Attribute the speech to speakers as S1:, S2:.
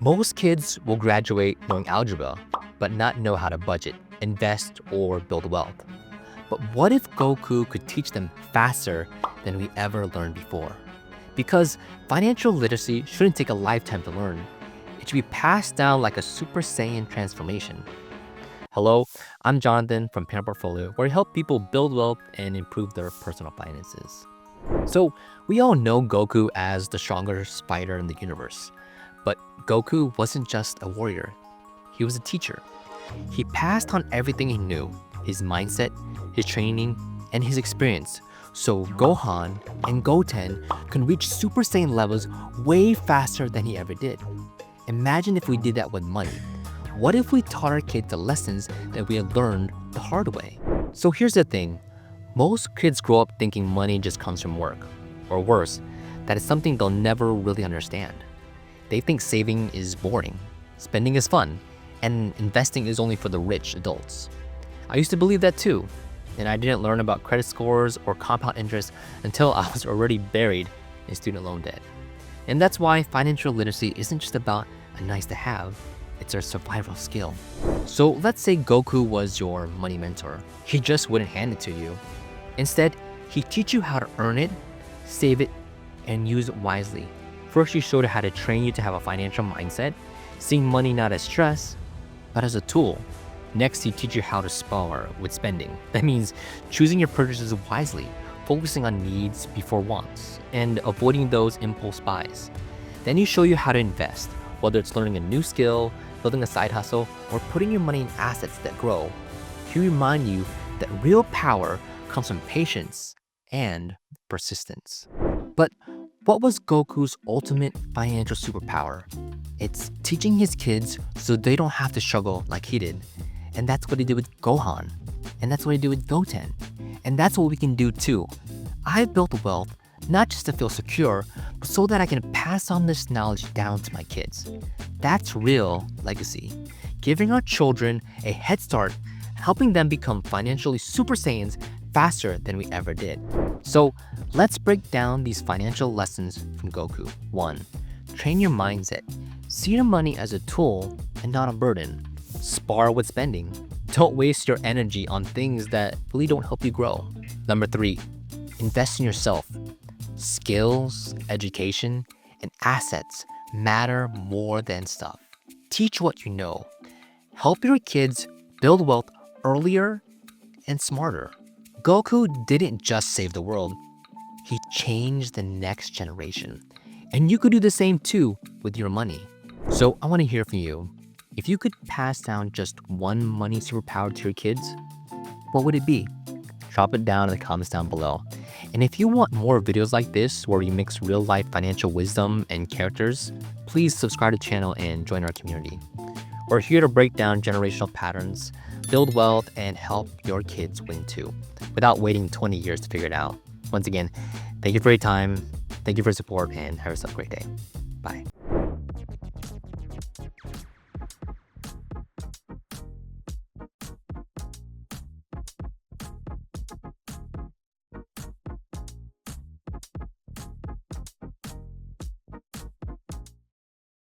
S1: Most kids will graduate knowing algebra, but not know how to budget, invest, or build wealth. But what if Goku could teach them faster than we ever learned before? Because financial literacy shouldn't take a lifetime to learn. It should be passed down like a Super Saiyan transformation. Hello, I'm Jonathan from Parent Portfolio, where I help people build wealth and improve their personal finances. So, we all know Goku as the strongest fighter in the universe. But Goku wasn't just a warrior, he was a teacher. He passed on everything he knew, his mindset, his training, and his experience. So Gohan and Goten can reach Super Saiyan levels way faster than he ever did. Imagine if we did that with money. What if we taught our kids the lessons that we had learned the hard way? So here's the thing. Most kids grow up thinking money just comes from work. Or worse, that it's something they'll never really understand. They think saving is boring, spending is fun, and investing is only for the rich adults. I used to believe that too, and I didn't learn about credit scores or compound interest until I was already buried in student loan debt. And that's why financial literacy isn't just about a nice to have, it's a survival skill. So let's say Goku was your money mentor. He just wouldn't hand it to you. Instead, he'd teach you how to earn it, save it, and use it wisely. First, he showed you how to train you to have a financial mindset, seeing money not as stress, but as a tool. Next, he teach you how to spar with spending. That means choosing your purchases wisely, focusing on needs before wants, and avoiding those impulse buys. Then he show you how to invest, whether it's learning a new skill, building a side hustle, or putting your money in assets that grow. He remind you that real power comes from patience and persistence. But what was Goku's ultimate financial superpower? It's teaching his kids so they don't have to struggle like he did. And that's what he did with Gohan. And that's what he did with Goten. And that's what we can do too. I've built wealth not just to feel secure, but so that I can pass on this knowledge down to my kids. That's real legacy. Giving our children a head start, helping them become financially Super Saiyans faster than we ever did. So let's break down these financial lessons from Goku. 1. Train your mindset. See your money as a tool and not a burden. Spar with spending. Don't waste your energy on things that really don't help you grow. Number 3. Invest in yourself. Skills, education, and assets matter more than stuff. Teach what you know. Help your kids build wealth earlier and smarter. Goku didn't just save the world, he changed the next generation. And you could do the same too with your money. So I want to hear from you. If you could pass down just one money superpower to your kids, what would it be? Drop it down in the comments down below. And if you want more videos like this where we mix real life financial wisdom and characters, please subscribe to the channel and join our community. We're here to break down generational patterns, build wealth, and help your kids win too, without waiting 20 years to figure it out. Once again, thank you for your time, thank you for your support, and have yourself a great day. Bye.